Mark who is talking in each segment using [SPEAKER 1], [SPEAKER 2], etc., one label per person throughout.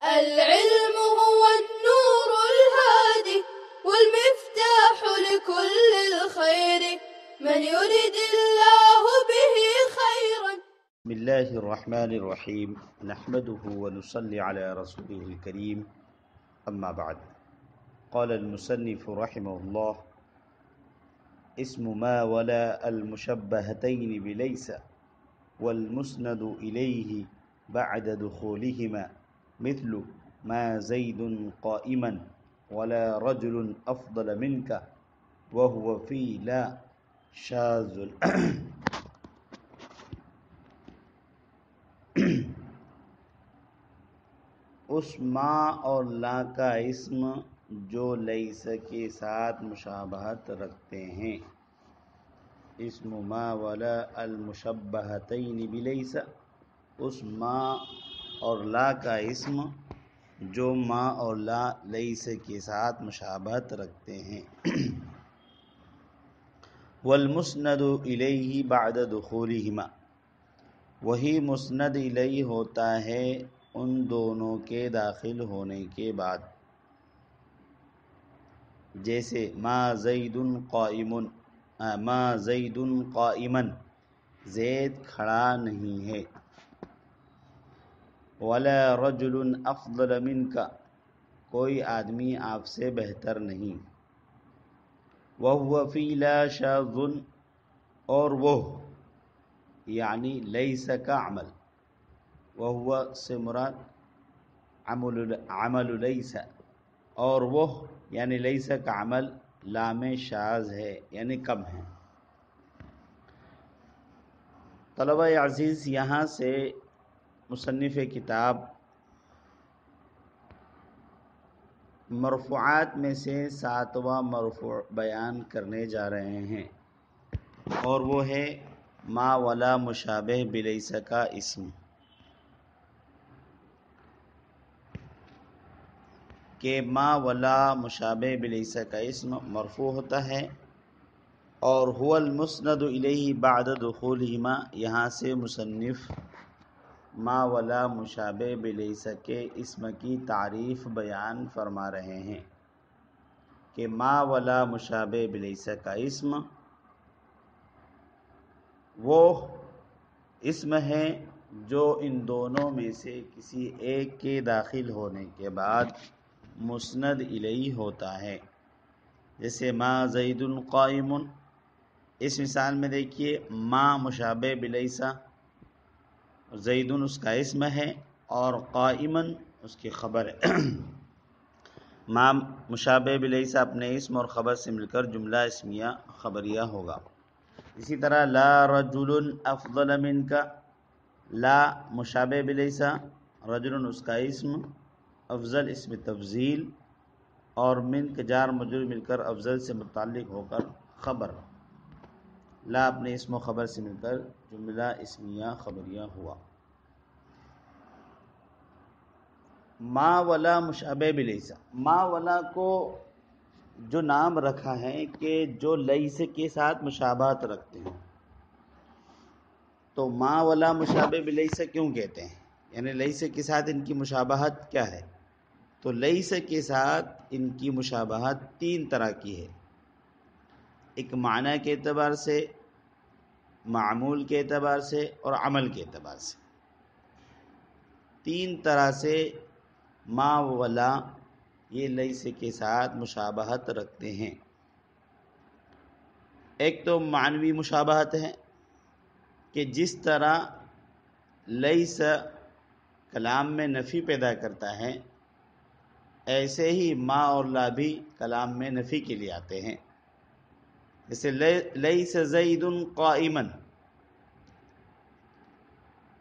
[SPEAKER 1] العلم هو النور الهادي والمفتاح لكل الخير من يرد الله به خيرا.
[SPEAKER 2] بسم الله الرحمن الرحيم نحمده ونصلي على رسوله الكريم أما بعد. قال المصنف رحمه الله: اسم ما ولا المشبهتين بليس والمسند إليه بعد دخولهما مثل ما زيد قائما ولا رجل أفضل منك وهو في لا شاذ. اس ما اور لا کا اسم جو لیس کے ساتھ مشابہت رکھتے ہیں. اسم ما ولا المشبہتین بلیس، اس ما اور لا کا اسم جو ما اور لا لیس کے ساتھ مشابہت رکھتے ہیں. والمسند الیہ بعد دخولہما، وہی مسند الیہ ہوتا ہے ان دونوں کے داخل ہونے کے بعد. جیسے ما زید قائما، زید کھڑا نہیں ہے. ولا رجل افضل منک، کوئی آدمی آپ سے بہتر نہیں. وہو فی لا شاذ، اور وہ یعنی لیس کا عمل، وہو سے مراد عمل لیس، اور وہ یعنی لیس کا عمل لام شاذ ہے یعنی کم ہے. طلبہ عزیز، یہاں سے مصنف کتاب مرفوعات میں سے 7واں مرفوع بیان کرنے جا رہے ہیں، اور وہ ہے ما ولا مشابہ بلیس کا اسم. کہ ما ولا مشابہ بلیس کا اسم مرفوع ہوتا ہے، اور هو المسند الیہ بعد دخولہما، یہاں سے مصنف ما ولا مشابہ بلیس کے اسم کی تعریف بیان فرما رہے ہیں کہ ما ولا مشابہ بلیس کا اسم وہ اسم ہے جو ان دونوں میں سے کسی ایک کے داخل ہونے کے بعد مسند الیہ ہوتا ہے. جیسے ما زید قائم، اس مثال میں دیکھیے ما مشابہ بلیسا، زید اس کا اسم ہے اور قائما اس کی خبر ہے. ما مشابہ بلیسا اپنے اسم اور خبر سے مل کر جملہ اسمیہ خبریہ ہوگا. اسی طرح لا رجل افضل منک، لا مشابہ بلیسا، رجل اس کا اسم، افضل اسم تفضیل، اور منک جار مجرور مل کر افضل سے متعلق ہو کر خبر. لا اپنے اسم و خبر سے مل کر جملہ اسمیہ خبریہ ہوا. ما ولا مشابہ بلیسا، ما ولا کو جو نام رکھا ہے کہ جو لیس کے ساتھ مشابہت رکھتے ہیں، تو ما ولا مشابہ بلیسا کیوں کہتے ہیں؟ یعنی لیس کے ساتھ ان کی مشابہت کیا ہے؟ تو لیس کے ساتھ ان کی مشابہت 3 طرح کی ہے. ایک معنی کے اعتبار سے، معمول کے اعتبار سے، اور عمل کے اعتبار سے. 3 طرح سے ما ولا یہ لیس کے ساتھ مشابہت رکھتے ہیں. ایک تو معنوی مشابہت ہے کہ جس طرح لیس کلام میں نفی پیدا کرتا ہے، ایسے ہی ما اور لا بھی کلام میں نفی کے لیے آتے ہیں. جیسے لیس زید قائما،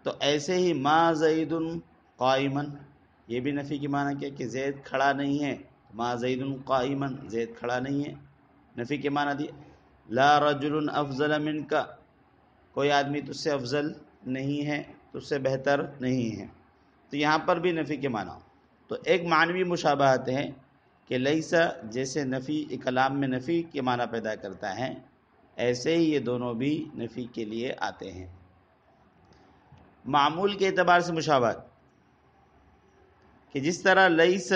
[SPEAKER 2] تو ایسے ہی ما زید قائما، یہ بھی نفی کی معنی کیا کہ زید کھڑا نہیں ہے. ما زید قائما، زید کھڑا نہیں ہے، نفی کے معنی دی. لا رجل افضل منک، کوئی آدمی تجھ سے افضل نہیں ہے، تجھ سے بہتر نہیں ہے، تو یہاں پر بھی نفی کے معنی. تو ایک معنوی مشابہت ہے کہ لیسا جیسے نفی کلام میں نفی کے معنی پیدا کرتا ہے، ایسے ہی یہ دونوں بھی نفی کے لیے آتے ہیں. معمول کے اعتبار سے مشابہت، کہ جس طرح لیس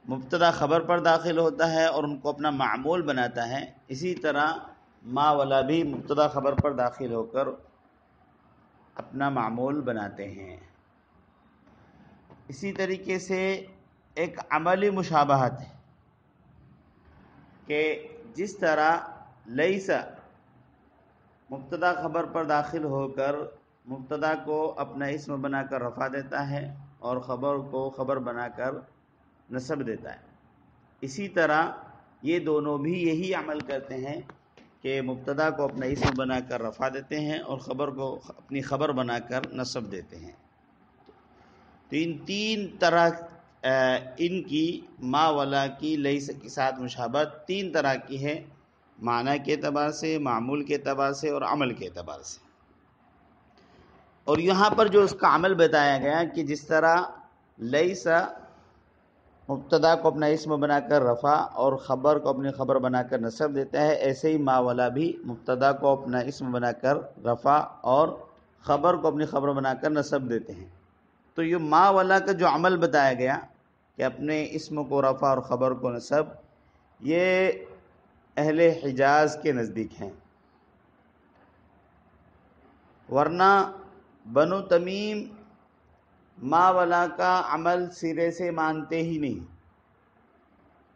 [SPEAKER 2] مبتدا خبر پر داخل ہوتا ہے اور ان کو اپنا معمول بناتا ہے، اسی طرح ما والا بھی مبتدا خبر پر داخل ہو کر اپنا معمول بناتے ہیں۔ اسی طریقے سے ایک عملی مشابہت ہے کہ جس طرح لیس مبتدا خبر پر داخل ہو کر مبتدا کو اپنا اسم بنا کر رفع دیتا ہے اور خبر کو خبر بنا کر نصب دیتا ہے، اسی طرح یہ دونوں بھی یہی عمل کرتے ہیں کہ مبتدا کو اپنا اسم بنا کر رفع دیتے ہیں اور خبر کو اپنی خبر بنا کر نصب دیتے ہیں۔ تو ان تین طرح ان کی ما ولا کی لیس کے ساتھ مشابہت تین طرح کی ہے، معنی کے اعتبار سے، معمول کے اعتبار سے اور عمل کے اعتبار سے۔ اور یہاں پر جو اس کا عمل بتایا گیا کہ جس طرح لیس مبتدا کو اپنا اسم بنا کر رفع اور خبر کو اپنی خبر بنا کر نصب دیتا ہے، ایسے ہی ما والا بھی مبتدا کو اپنا اسم بنا کر رفع اور خبر کو اپنی خبر بنا کر نصب دیتے ہیں۔ تو یہ ما والا کا جو عمل بتایا گیا کہ اپنے اسم کو رفع اور خبر کو نصب، یہ اہل حجاز کے نزدیک ہیں، ورنہ بنو تمیم ما والا کا عمل سرے سے مانتے ہی نہیں۔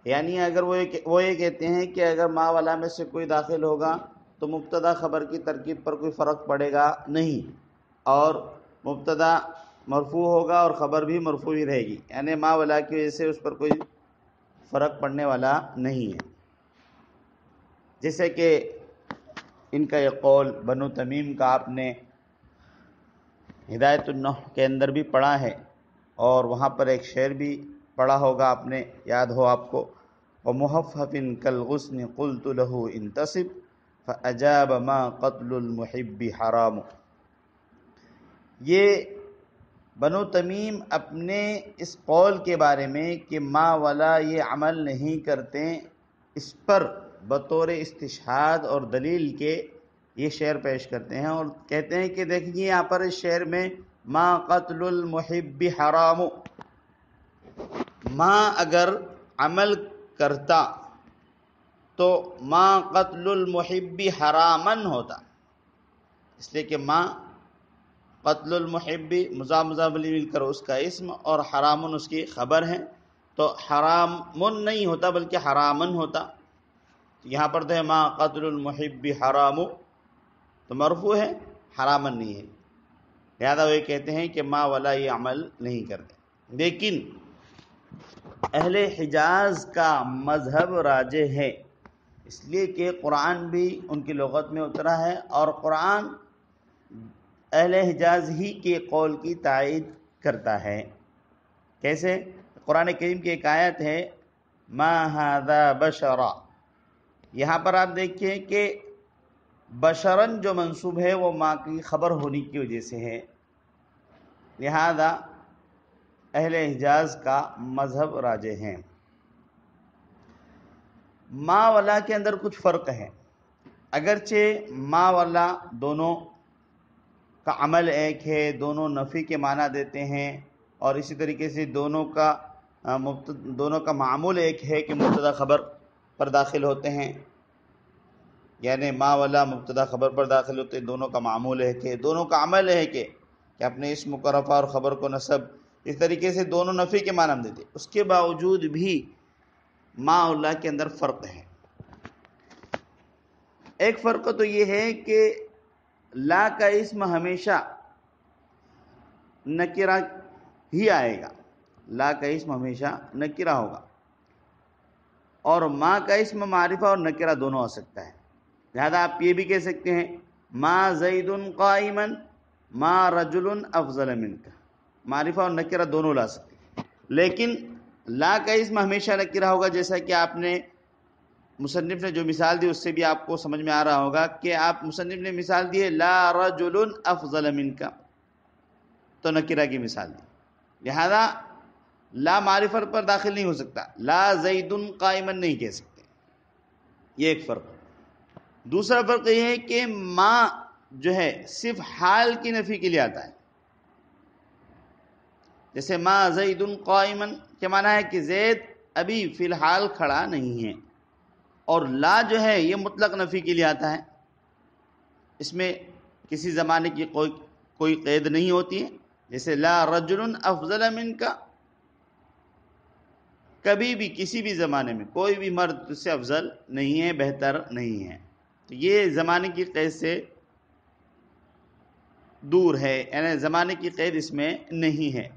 [SPEAKER 2] یعنی اگر وہ یہ کہتے ہیں کہ اگر ما والا میں سے کوئی داخل ہوگا تو مبتدا خبر کی ترکیب پر کوئی فرق پڑے گا نہیں، اور مبتدا مرفوع ہوگا اور خبر بھی مرفوع ہی رہے گی، یعنی ما والا کی وجہ سے اس پر کوئی فرق پڑنے والا نہیں ہے۔ جیسے کہ ان کا یہ قول بنو تمیم کا آپ نے ہدایت النحو کے اندر بھی پڑھا ہے، اور وہاں پر ایک شعر بھی پڑھا ہوگا آپ نے، یاد ہو آپ کو، وَمُحَفَّفٍ كَالْغُصْنِ قُلْتُ لَهُ انتصب فَأَجَابَ مَا قَتْلُ الْمُحِبِّ حَرَامُ۔ یہ بنو تمیم اپنے اس قول کے بارے میں کہ ما والا یہ عمل نہیں کرتے، اس پر بطور استشہاد اور دلیل کے یہ شعر پیش کرتے ہیں اور کہتے ہیں کہ دیکھیے یہاں پر اس شعر میں ما قتل المحب حرام، ما اگر عمل کرتا تو ما قتل المحب حرامن ہوتا، اس لیے کہ ما قتل المحب مضاف الیہ مل کر اس کا اسم اور حرامن اس کی خبر ہے، تو حرامن نہیں ہوتا بلکہ حرامن ہوتا۔ یہاں پر تو ہے ما قتل المحب حرام، تو مرفوع ہے، حرامن نہیں ہے، لہذا وہ کہتے ہیں کہ ما والا یہ عمل نہیں کرتے۔ لیکن اہل حجاز کا مذہب راجح ہے، اس لیے کہ قرآن بھی ان کی لغت میں اترا ہے اور قرآن اہل حجاز ہی کے قول کی تائید کرتا ہے۔ کیسے؟ قرآن کریم کی ایک آیت ہے ما ھذا بشرا، یہاں پر آپ دیکھیں کہ بشرن جو منصوب ہے وہ ما کی خبر ہونے کی وجہ سے ہے، لہذا اہل حجاز کا مذہب راجح ہے۔ ما والا کے اندر کچھ فرق ہے، اگرچہ ما والا دونوں کا عمل ایک ہے، دونوں نفی کے معنی دیتے ہیں، اور اسی طریقے سے دونوں کا معمول ایک ہے کہ مبتدا خبر پر داخل ہوتے ہیں، یعنی ما والا مبتدا خبر پر داخل ہوتے ہیں، دونوں کا معمول ہے کہ دونوں کا عمل ہے کہ اپنے اسم کو رفع اور خبر کو نصب، اس طریقے سے دونوں نفی کے معنی دیتے ہیں، اس کے باوجود بھی ما اللہ کے اندر فرق ہے۔ ایک فرق تو یہ ہے کہ لا کا اسم ہمیشہ نکرہ ہی آئے گا، لا کا اسم ہمیشہ نکرہ ہوگا، اور ما کا اسم معرفہ اور نکرہ دونوں آ سکتا ہے، لہذا آپ یہ بھی کہہ سکتے ہیں ما زید قائما ما رجل افضل منک، معرفہ اور نکرہ دونوں لا سکتے ہیں، لیکن لا کا اسم ہمیشہ نکرہ ہوگا، جیسا کہ آپ نے مصنف نے جو مثال دی اس سے بھی آپ کو سمجھ میں آ رہا ہوگا کہ آپ مصنف نے مثال دی ہے لا رجل افضل منک، تو نکرہ کی مثال دی، لہذا لا معرفت پر داخل نہیں ہو سکتا، لا زید قائما نہیں کہہ سکتے، یہ ایک فرق۔ دوسرا فرق یہ ہے کہ ما جو ہے صرف حال کی نفی کے لیے آتا ہے، جیسے ما زید قائما کے معنی ہے کہ زید ابھی فی الحال کھڑا نہیں ہے، اور لا جو ہے یہ مطلق نفی کے لیے آتا ہے، اس میں کسی زمانے کی کوئی قید نہیں ہوتی ہے، جیسے لا رجل افضل منک، کبھی بھی کسی بھی زمانے میں کوئی بھی مرد اس سے افضل نہیں ہے، بہتر نہیں ہے، تو یہ زمانے کی قید سے دور ہے، یعنی زمانے کی قید اس میں نہیں ہے۔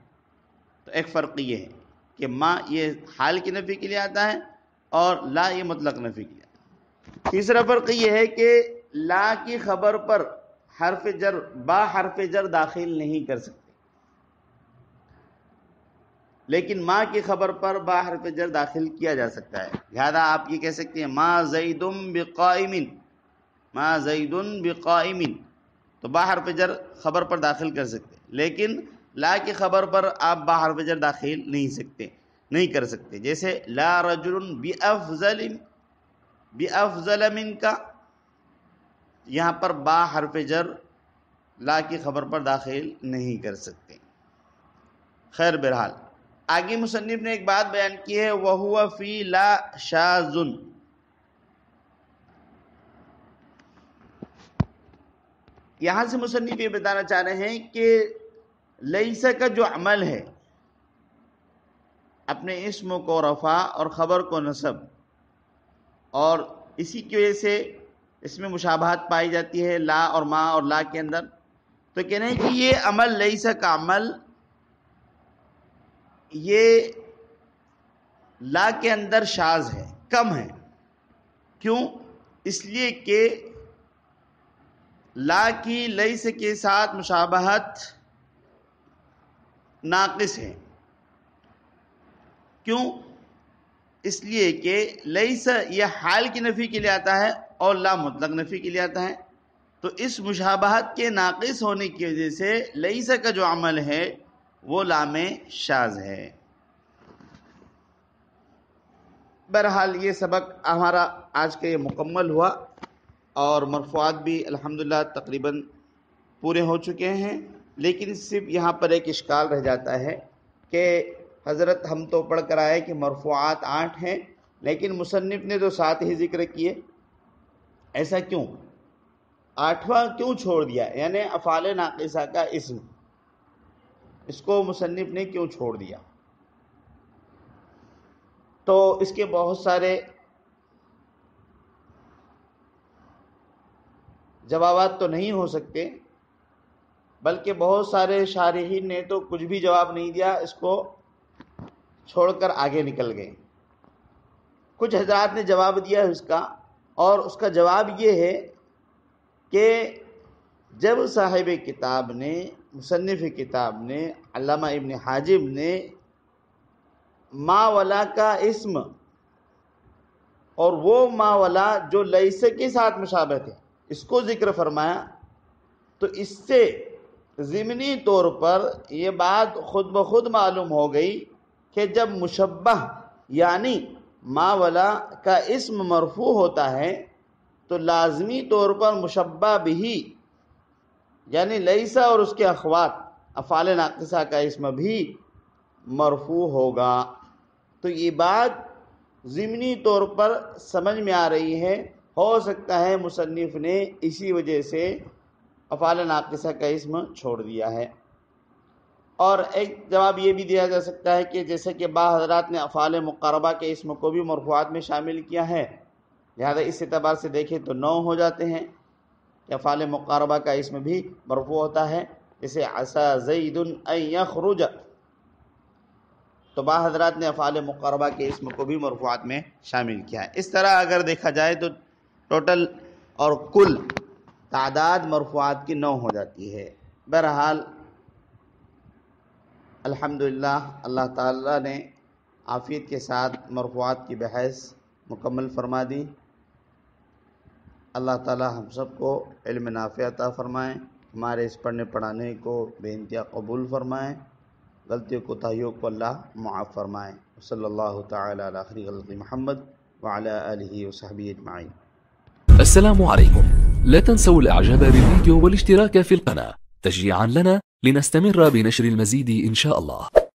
[SPEAKER 2] تو ایک فرق یہ ہے کہ ما یہ حال کی نفی کے لیے آتا ہے اور لا یہ مطلق نفی کے لیے آتا ہے۔ تیسرا فرق یہ ہے کہ لا کی خبر پر حرف جر با حرف جر داخل نہیں کر سکتے، لیکن ما کی خبر پر با حرف جر داخل کیا جا سکتا ہے، لہذا آپ یہ کہہ سکتے ہیں ما زید بقائم، ما زید بقائم، تو با حرف جر خبر پر داخل کر سکتے، لیکن لا کی خبر پر آپ با حرف جر داخل نہیں کر سکتے، جیسے لا رجل بافضل منک، یہاں پر با حرف جر لا کی خبر پر داخل نہیں کر سکتے۔ خیر بہرحال آگے مصنف نے ایک بات بیان کی ہے، وَهُوَ فِي لَا شَاذٌ، یہاں سے مصنف یہ بتانا چاہ رہے ہیں کہ لیس کا جو عمل ہے، اپنے اسم کو رفع اور خبر کو نصب، اور اسی کی وجہ سے اس میں مشابہت پائی جاتی ہے لا اور ما اور لا کے اندر، تو کہنا ہے کہ یہ عمل لیس کا عمل یہ لا کے اندر شاذ ہے، کم ہے، کیوں؟ اس لیے کہ لا کی لیس کے ساتھ مشابہت ناقص ہے، کیوں؟ اس لیے کہ لیس یہ حال کی نفی کے لیے آتا ہے اور لا مطلق نفی کے لیے آتا ہے، تو اس مشابہت کے ناقص ہونے کی وجہ سے لیس کا جو عمل ہے وہ لا میں شاذ ہے۔ بہرحال یہ سبق ہمارا آج کا یہ مکمل ہوا، اور مرفوعات بھی الحمدللہ تقریباً پورے ہو چکے ہیں، لیکن صرف یہاں پر ایک اشکال رہ جاتا ہے کہ حضرت ہم تو پڑھ کر آئے کہ مرفوعات 8 ہیں، لیکن مصنف نے تو 7 ہی ذکر کیے، ایسا کیوں؟ 8واں کیوں چھوڑ دیا؟ یعنی افعال ناقصہ کا اسم، اس کو مصنف نے کیوں چھوڑ دیا؟ تو اس کے بہت سارے جوابات تو نہیں ہو سکتے، بلکہ بہت سارے شارحین نے تو کچھ بھی جواب نہیں دیا، اس کو چھوڑ کر آگے نکل گئے۔ کچھ حضرات نے جواب دیا ہے اس کا، اور اس کا جواب یہ ہے کہ جب صاحب کتاب نے، مصنف کتاب نے، علامہ ابن حاجب نے ما ولا کا اسم اور وہ ما ولا جو لیس کے ساتھ مشابہ تھے اس کو ذکر فرمایا، تو اس سے ضمنی طور پر یہ بات خود بخود معلوم ہو گئی کہ جب مشبہ یعنی ما ولا کا اسم مرفوع ہوتا ہے تو لازمی طور پر مشبہ بھی یعنی لیسا اور اس کے اخوات افعال ناقصہ کا اسم بھی مرفوع ہوگا۔ تو یہ بات ضمنی طور پر سمجھ میں آ رہی ہے، ہو سکتا ہے مصنف نے اسی وجہ سے افعال ناقصہ کا اسم چھوڑ دیا ہے۔ اور ایک جواب یہ بھی دیا جا سکتا ہے کہ جیسے کہ بعض حضرات نے افعال مقربہ کے اسم کو بھی مرفوعات میں شامل کیا ہے، لہذا اس اعتبار سے دیکھیں تو 9 ہو جاتے ہیں کہ افعال مقربہ کا اسم بھی مرفوع ہوتا ہے، جیسے عسى زید ان یخرج، تو بعض حضرات نے افعال مقربہ کے اسم کو بھی مرفوعات میں شامل کیا ہے۔ اس طرح اگر دیکھا جائے تو ٹوٹل اور کل تعداد مرفوعات کی 9 ہو جاتی ہے۔ بہرحال الحمدللہ اللہ تعالیٰ نے عافیت کے ساتھ مرفوعات کی بحث مکمل فرما دی۔ اللہ تعالیٰ ہم سب کو علم نافع عطا فرمائیں، ہمارے اس پڑھنے پڑھانے کو بے انتہا قبول فرمائیں، غلطیوں کوتاہیوں کو اللہ معاف فرمائیں۔ صلی اللہ تعالی علی خیر خلق محمد وعلى آله وصحبه اجمعين۔
[SPEAKER 3] السلام عليكم، لا تنسوا الاعجاب بالفيديو والاشتراك في القناة تشجيعا لنا لنستمر بنشر المزيد إن شاء الله.